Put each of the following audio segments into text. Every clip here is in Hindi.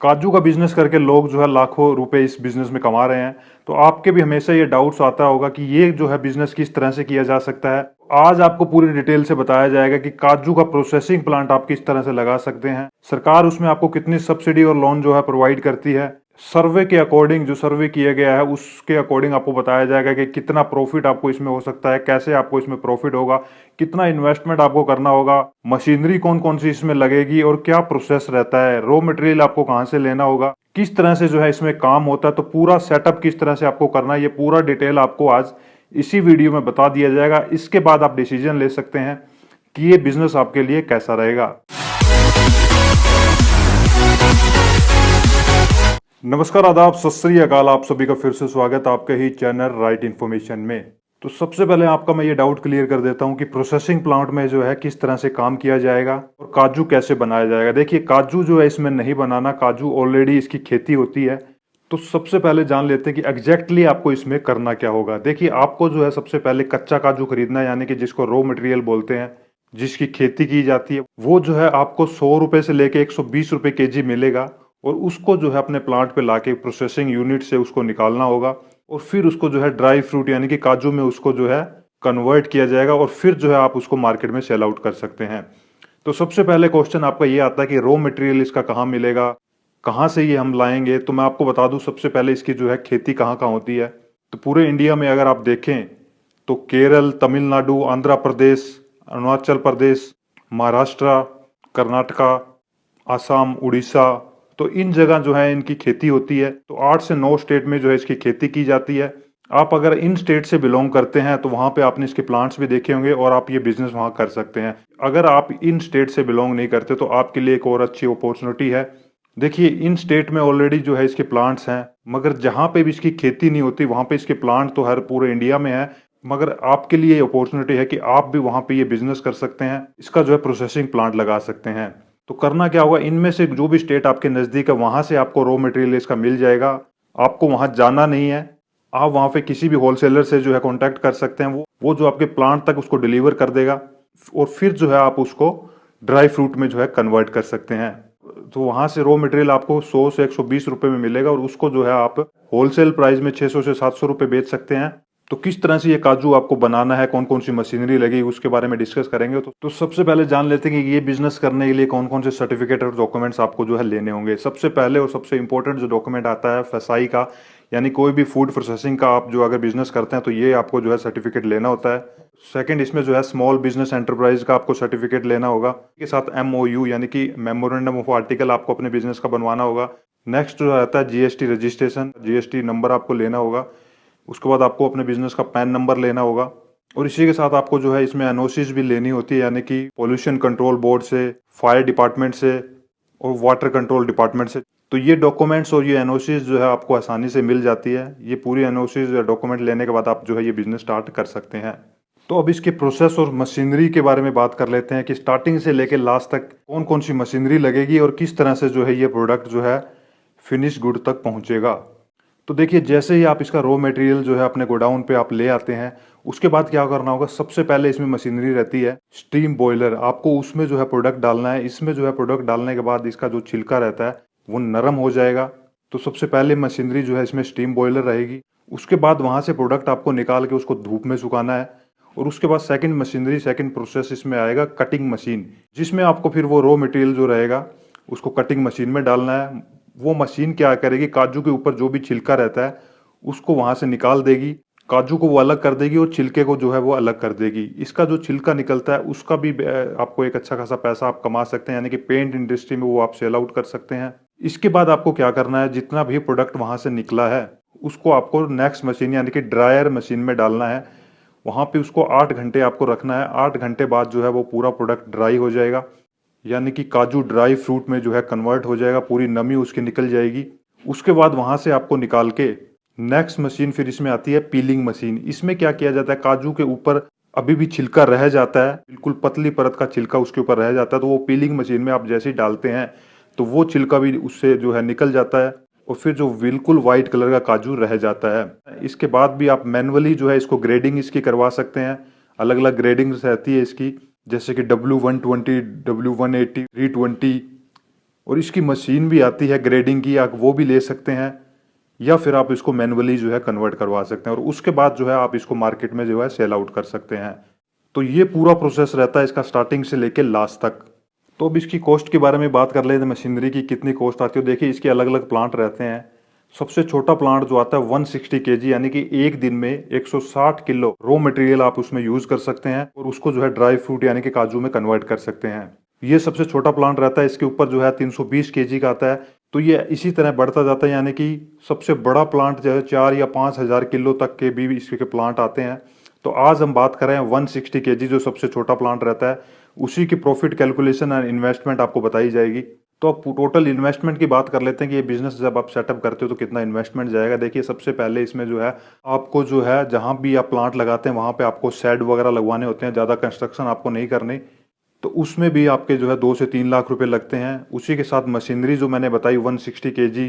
काजू का बिजनेस करके लोग जो है लाखों रुपए इस बिजनेस में कमा रहे हैं। तो आपके भी हमेशा ये डाउट्स आता होगा कि ये जो है बिजनेस किस तरह से किया जा सकता है। आज आपको पूरी डिटेल से बताया जाएगा कि काजू का प्रोसेसिंग प्लांट आप किस तरह से लगा सकते हैं, सरकार उसमें आपको कितनी सब्सिडी और लोन जो है प्रोवाइड करती है, सर्वे के अकॉर्डिंग जो सर्वे किया गया है उसके अकॉर्डिंग आपको बताया जाएगा कि कितना प्रॉफिट आपको इसमें हो सकता है, कैसे आपको इसमें प्रॉफिट होगा, कितना इन्वेस्टमेंट आपको करना होगा, मशीनरी कौन कौन सी इसमें लगेगी और क्या प्रोसेस रहता है, रॉ मटेरियल आपको कहाँ से लेना होगा, किस तरह से जो है इसमें काम होता है, तो पूरा सेटअप किस तरह से आपको करना है, ये पूरा डिटेल आपको आज इसी वीडियो में बता दिया जाएगा। इसके बाद आप डिसीजन ले सकते हैं कि ये बिजनेस आपके लिए कैसा रहेगा। नमस्कार, आदाब, सत श्री अकाल, आप सभी का फिर से स्वागत आपके ही चैनल राइट इन्फॉर्मेशन में। तो सबसे पहले आपका मैं ये डाउट क्लियर कर देता हूँ कि प्रोसेसिंग प्लांट में जो है किस तरह से काम किया जाएगा और काजू कैसे बनाया जाएगा। देखिए, काजू जो है इसमें नहीं बनाना, काजू ऑलरेडी इसकी खेती होती है। तो सबसे पहले जान लेते हैं कि एग्जैक्टली आपको इसमें करना क्या होगा। देखिए, आपको जो है सबसे पहले कच्चा काजू खरीदना है, यानी कि जिसको रॉ मटेरियल बोलते हैं, जिसकी खेती की जाती है। वो जो है आपको 100 रुपए से लेके 120 रुपए केजी मिलेगा और उसको जो है अपने प्लांट पे लाके प्रोसेसिंग यूनिट से उसको निकालना होगा और फिर उसको जो है ड्राई फ्रूट यानी कि काजू में उसको जो है कन्वर्ट किया जाएगा और फिर जो है आप उसको मार्केट में सेल आउट कर सकते हैं। तो सबसे पहले क्वेश्चन आपका ये आता है कि रॉ मटेरियल इसका कहाँ मिलेगा, कहाँ से ये हम लाएंगे। तो मैं आपको बता दूं, सबसे पहले इसकी जो है खेती कहाँ कहाँ होती है। तो पूरे इंडिया में अगर आप देखें तो केरल, तमिलनाडु, आंध्र प्रदेश, अरुणाचल प्रदेश, महाराष्ट्र, कर्नाटका, आसाम, उड़ीसा, तो इन जगह जो है इनकी खेती होती है। तो 8 से 9 स्टेट में जो है इसकी खेती की जाती है। आप अगर इन स्टेट से बिलोंग करते हैं तो वहां पे आपने इसके प्लांट्स भी देखे होंगे और आप ये बिजनेस वहां कर सकते हैं। अगर आप इन स्टेट से बिलोंग नहीं करते तो आपके लिए एक और अच्छी अपॉर्चुनिटी है। देखिए, इन स्टेट में ऑलरेडी जो है इसके प्लांट्स हैं, मगर जहां पे भी इसकी खेती नहीं होती वहां पे इसके प्लांट तो हर पूरे इंडिया में है। मगर आपके लिए अपॉर्चुनिटी है कि आप भी वहां पे ये बिजनेस कर सकते हैं, इसका जो है प्रोसेसिंग प्लांट लगा सकते हैं। तो करना क्या होगा, इनमें से जो भी स्टेट आपके नज़दीक है वहां से आपको रॉ मटेरियल इसका मिल जाएगा। आपको वहां जाना नहीं है, आप वहां पे किसी भी होलसेलर से जो है कांटेक्ट कर सकते हैं। वो जो आपके प्लांट तक उसको डिलीवर कर देगा और फिर जो है आप उसको ड्राई फ्रूट में जो है कन्वर्ट कर सकते हैं। तो वहां से रॉ मटेरियल आपको 100 से 120 रुपए में मिलेगा और उसको जो है आप होलसेल प्राइस में 600 से 700 रुपए बेच सकते हैं। तो किस तरह से ये काजू आपको बनाना है, कौन कौन सी मशीनरी लगेगी, उसके बारे में डिस्कस करेंगे। तो सबसे पहले जान लेते हैं कि ये बिजनेस करने के लिए कौन कौन से सर्टिफिकेट और डॉक्यूमेंट्स आपको जो है लेने होंगे। सबसे पहले और सबसे इंपॉर्टेंट जो डॉक्यूमेंट आता है फसाई का, यानी कोई भी फूड प्रोसेसिंग का आप जो अगर बिजनेस करते हैं तो ये आपको जो है सर्टिफिकेट लेना होता है। सेकंड, इसमें जो है स्मॉल बिजनेस एंटरप्राइज का आपको सर्टिफिकेट लेना होगा। के साथ MOU यानी कि मेमोरेंडम ऑफ आर्टिकल आपको अपने बिजनेस का बनवाना होगा। नेक्स्ट जो रहता है GST रजिस्ट्रेशन, GST नंबर आपको लेना होगा। उसके बाद आपको अपने बिजनेस का पैन नंबर लेना होगा और इसी के साथ आपको जो है इसमें एनओसीज भी लेनी होती है, यानी कि पोल्यूशन कंट्रोल बोर्ड से, फायर डिपार्टमेंट से और वाटर कंट्रोल डिपार्टमेंट से। तो ये डॉक्यूमेंट्स और ये एनओसीज जो है आपको आसानी से मिल जाती है। ये पूरी एनओसीज डॉक्यूमेंट लेने के बाद आप जो है ये बिजनेस स्टार्ट कर सकते हैं। तो अब इसके प्रोसेस और मशीनरी के बारे में बात कर लेते हैं कि स्टार्टिंग से लेकर लास्ट तक कौन कौन सी मशीनरी लगेगी और किस तरह से जो है ये प्रोडक्ट जो है फिनिश गुड तक पहुंचेगा। तो देखिए, जैसे ही आप इसका रॉ मटेरियल जो है अपने गोडाउन पे आप ले आते हैं, उसके बाद क्या करना होगा, सबसे पहले इसमें मशीनरी रहती है स्टीम बॉयलर। आपको उसमें जो है प्रोडक्ट डालना है। इसमें जो है प्रोडक्ट डालने के बाद इसका जो छिलका रहता है वो नरम हो जाएगा। तो सबसे पहले मशीनरी जो है इसमें स्टीम बॉयलर रहेगी। उसके बाद वहां से प्रोडक्ट आपको निकाल के उसको धूप में सुखाना है और उसके बाद सेकंड मशीनरी, सेकंड प्रोसेस इसमें आएगा कटिंग मशीन, जिसमें आपको फिर वो रॉ मटेरियल जो रहेगा उसको कटिंग मशीन में डालना है। वो मशीन क्या करेगी, काजू के ऊपर जो भी छिलका रहता है उसको वहां से निकाल देगी, काजू को वो अलग कर देगी और छिलके को जो है वो अलग कर देगी। इसका जो छिलका निकलता है उसका भी आपको एक अच्छा खासा पैसा आप कमा सकते हैं, यानी कि पेंट इंडस्ट्री में वो आप सेल आउट कर सकते हैं। इसके बाद आपको क्या करना है, जितना भी प्रोडक्ट वहां से निकला है उसको आपको नेक्स्ट मशीन यानी कि ड्रायर मशीन में डालना है। वहां पे उसको 8 घंटे आपको रखना है। 8 घंटे बाद जो है वो पूरा प्रोडक्ट ड्राई हो जाएगा, यानी कि काजू ड्राई फ्रूट में जो है कन्वर्ट हो जाएगा, पूरी नमी उसकी निकल जाएगी। उसके बाद वहां से आपको निकाल के नेक्स्ट मशीन फिर इसमें आती है पीलिंग मशीन। इसमें क्या किया जाता है, काजू के ऊपर अभी भी छिलका रह जाता है, बिल्कुल पतली परत का छिलका उसके ऊपर रह जाता है। तो वो पीलिंग मशीन में आप जैसे ही डालते हैं तो वो छिलका भी उससे जो है निकल जाता है और फिर जो बिल्कुल व्हाइट कलर का काजू रह जाता है। इसके बाद भी आप मैनुअली जो है इसको ग्रेडिंग इसकी करवा सकते हैं। अलग अलग ग्रेडिंग्स रहती है इसकी, जैसे कि W120, W180, 320 और इसकी मशीन भी आती है ग्रेडिंग की, आप वो भी ले सकते हैं, या फिर आप इसको मैनुअली जो है कन्वर्ट करवा सकते हैं और उसके बाद जो है आप इसको मार्केट में जो है सेल आउट कर सकते हैं। तो ये पूरा प्रोसेस रहता है इसका स्टार्टिंग से लेके लास्ट तक। तो अब इसकी कॉस्ट के बारे में बात कर लेते हैं, मशीनरी की कितनी कॉस्ट आती है। देखिए इसके अलग अलग प्लांट रहते हैं। सबसे छोटा प्लांट जो आता है 160 केजी, यानी कि एक दिन में 160 किलो रॉ मटेरियल आप उसमें यूज कर सकते हैं और उसको जो है ड्राई फ्रूट यानी कि काजू में कन्वर्ट कर सकते हैं। ये सबसे छोटा प्लांट रहता है। इसके ऊपर जो है 320 केजी का आता है। तो ये इसी तरह बढ़ता जाता है, यानी कि सबसे बड़ा प्लांट जो है 4 या 5,000 किलो तक के भी इसके प्लांट आते हैं। तो आज हम बात कर रहे हैं 160 केजी जो सबसे छोटा प्लांट रहता है, उसी की प्रॉफिट कैलकुलेशन एंड इन्वेस्टमेंट आपको बताई जाएगी। तो अब टोटल इन्वेस्टमेंट की बात कर लेते हैं कि ये बिजनेस जब आप सेटअप करते हो तो कितना इन्वेस्टमेंट जाएगा। देखिए सबसे पहले इसमें जो है आपको जो है जहां भी आप प्लांट लगाते हैं वहां पे आपको शेड वगैरह लगवाने होते हैं, ज़्यादा कंस्ट्रक्शन आपको नहीं करनी। तो उसमें भी आपके जो है 2 से 3 लाख रुपए लगते हैं। उसी के साथ मशीनरी जो मैंने बताई 160 KG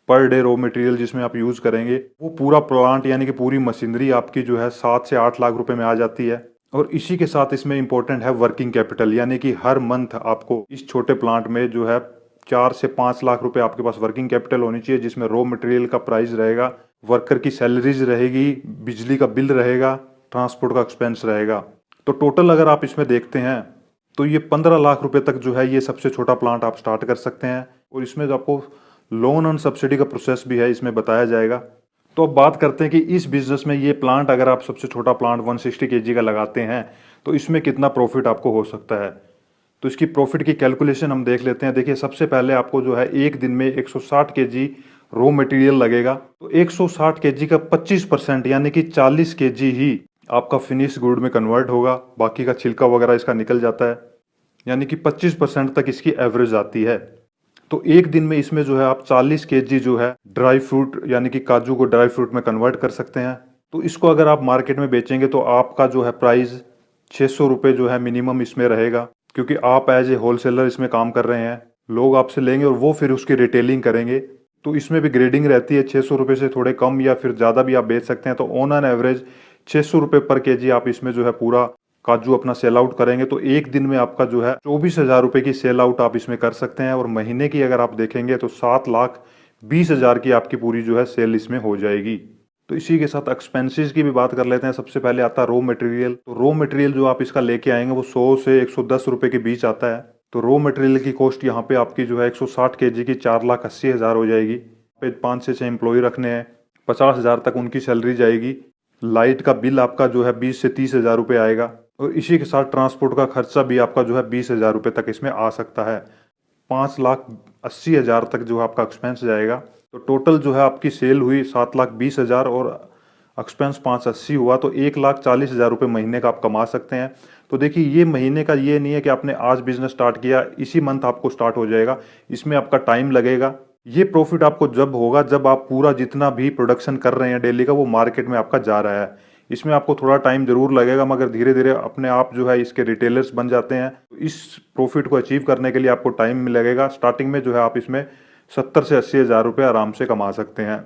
per day raw material जिसमें आप यूज़ करेंगे, वो पूरा प्लांट यानी कि पूरी मशीनरी आपकी जो है 7 से 8 लाख रुपए में आ जाती है। और इसी के साथ इसमें इंपॉर्टेंट है वर्किंग कैपिटल, यानी कि हर मंथ आपको इस छोटे प्लांट में जो है 4 से 5 लाख रुपए आपके पास वर्किंग कैपिटल होनी चाहिए, जिसमें रॉ मटेरियल का प्राइस रहेगा, वर्कर की सैलरीज रहेगी, बिजली का बिल रहेगा, ट्रांसपोर्ट का एक्सपेंस रहेगा। तो टोटल अगर आप इसमें देखते हैं तो ये 15 लाख रुपए तक जो है ये सबसे छोटा प्लांट आप स्टार्ट कर सकते हैं। और इसमें जो आपको लोन एंड सब्सिडी का प्रोसेस भी है इसमें बताया जाएगा। तो अब बात करते हैं कि इस बिजनेस में ये प्लांट अगर आप सबसे छोटा प्लांट 160 केजी का लगाते हैं तो इसमें कितना प्रॉफिट आपको हो सकता है। तो इसकी प्रॉफिट की कैलकुलेशन हम देख लेते हैं। देखिए सबसे पहले आपको जो है एक दिन में 160 केजी रॉ मटेरियल लगेगा। तो 160 केजी का 25% यानी कि 40 केजी ही आपका फिनिश गुड में कन्वर्ट होगा, बाकी का छिलका वगैरह इसका निकल जाता है, यानी कि 25% तक इसकी एवरेज आती है। तो एक दिन में इसमें जो है आप 40 केजी जो है ड्राई फ्रूट यानी कि काजू को ड्राई फ्रूट में कन्वर्ट कर सकते हैं। तो इसको अगर आप मार्केट में बेचेंगे तो आपका जो है प्राइस 600 रुपये जो है मिनिमम इसमें रहेगा, क्योंकि आप एज ए होलसेलर इसमें काम कर रहे हैं। लोग आपसे लेंगे और वो फिर उसकी रिटेलिंग करेंगे। तो इसमें भी ग्रेडिंग रहती है, 600 रुपये से थोड़े कम या फिर ज़्यादा भी आप बेच सकते हैं। तो ऑन एन एवरेज 600 रुपये पर केजी आप इसमें जो है पूरा काजू अपना सेल आउट करेंगे तो एक दिन में आपका जो है 24,000 रुपये की सेल आउट आप इसमें कर सकते हैं। और महीने की अगर आप देखेंगे तो 7,20,000 की आपकी पूरी जो है सेल इसमें हो जाएगी। तो इसी के साथ एक्सपेंसेस की भी बात कर लेते हैं। सबसे पहले आता है रॉ मटेरियल। तो रॉ मटेरियल जो आप इसका लेके आएंगे वो 100 से 110 रुपये के बीच आता है। तो रॉ मटेरियल की कॉस्ट यहाँ पे आपकी जो है 160 केजी की 4,80,000 हो जाएगी। 5 से 6 एम्प्लॉय रखने हैं, 50,000 तक उनकी सैलरी जाएगी। लाइट का बिल आपका जो है 20 से 30,000 रुपये आएगा। और इसी के साथ ट्रांसपोर्ट का खर्चा भी आपका जो है 20,000 रुपये तक इसमें आ सकता है। 5,80,000 तक जो आपका एक्सपेंस जाएगा। तो टोटल जो है आपकी सेल हुई 7,20,000 और एक्सपेंस 580 हुआ, तो 1,40,000 रुपये महीने का आप कमा सकते हैं। तो देखिए ये महीने का ये नहीं है कि आपने आज बिजनेस स्टार्ट किया इसी मंथ आपको स्टार्ट हो जाएगा, इसमें आपका टाइम लगेगा। ये प्रॉफिट आपको जब होगा जब आप पूरा जितना भी प्रोडक्शन कर रहे हैं डेली का वो मार्केट में आपका जा रहा है। इसमें आपको थोड़ा टाइम जरूर लगेगा, मगर धीरे धीरे अपने आप जो है इसके रिटेलर्स बन जाते हैं। तो इस प्रॉफिट को अचीव करने के लिए आपको टाइम लगेगा। स्टार्टिंग में जो है आप इसमें 70 से 80,000 रुपये आराम से कमा सकते हैं।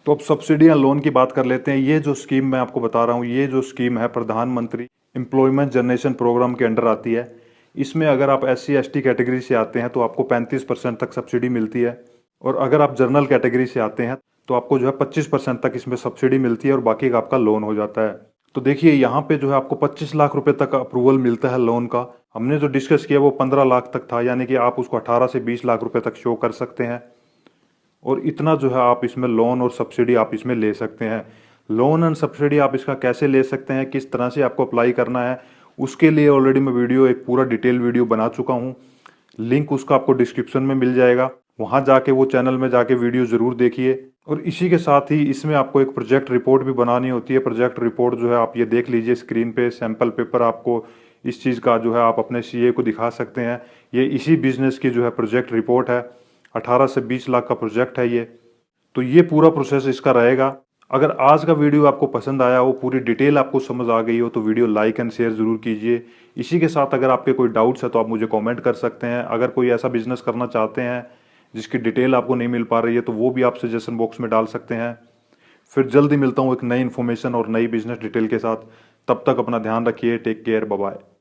तो अब सब्सिडी या लोन की बात कर लेते हैं। ये जो स्कीम मैं आपको बता रहा हूँ, ये जो स्कीम है प्रधानमंत्री एम्प्लॉयमेंट जनरेशन प्रोग्राम के अंडर आती है। इसमें अगर आप SC ST कैटेगरी से आते हैं तो आपको 35% तक सब्सिडी मिलती है, और अगर आप जनरल कैटेगरी से आते हैं तो आपको जो है 25% तक इसमें सब्सिडी मिलती है और बाकी का आपका लोन हो जाता है। तो देखिए यहाँ पे जो है आपको 25 लाख रुपए तक अप्रूवल मिलता है लोन का। हमने जो डिस्कस किया वो 15 लाख तक था, यानी कि आप उसको 18 से 20 लाख रुपए तक शो कर सकते हैं। और इतना जो है आप इसमें लोन और सब्सिडी आप इसमें ले सकते हैं। लोन एंड सब्सिडी आप इसका कैसे ले सकते हैं, किस तरह से आपको अप्लाई करना है, उसके लिए ऑलरेडी मैं वीडियो एक पूरा डिटेल वीडियो बना चुका हूँ। लिंक उसका आपको डिस्क्रिप्शन में मिल जाएगा, वहाँ जाके वो चैनल में जाके वीडियो ज़रूर देखिए। और इसी के साथ ही इसमें आपको एक प्रोजेक्ट रिपोर्ट भी बनानी होती है। प्रोजेक्ट रिपोर्ट जो है आप ये देख लीजिए स्क्रीन पे, सैम्पल पेपर आपको इस चीज़ का जो है आप अपने CA को दिखा सकते हैं। ये इसी बिजनेस की जो है प्रोजेक्ट रिपोर्ट है। 18 से 20 लाख का प्रोजेक्ट है ये। तो ये पूरा प्रोसेस इसका रहेगा। अगर आज का वीडियो आपको पसंद आया हो, पूरी डिटेल आपको समझ आ गई हो, तो वीडियो लाइक एंड शेयर ज़रूर कीजिए। इसी के साथ अगर आपके कोई डाउट्स है तो आप मुझे कमेंट कर सकते हैं। अगर कोई ऐसा बिजनेस करना चाहते हैं जिसकी डिटेल आपको नहीं मिल पा रही है तो वो भी आप सजेशन बॉक्स में डाल सकते हैं। फिर जल्दी मिलता हूँ एक नई इन्फॉर्मेशन और नई बिजनेस डिटेल के साथ। तब तक अपना ध्यान रखिए। Take care, bye bye.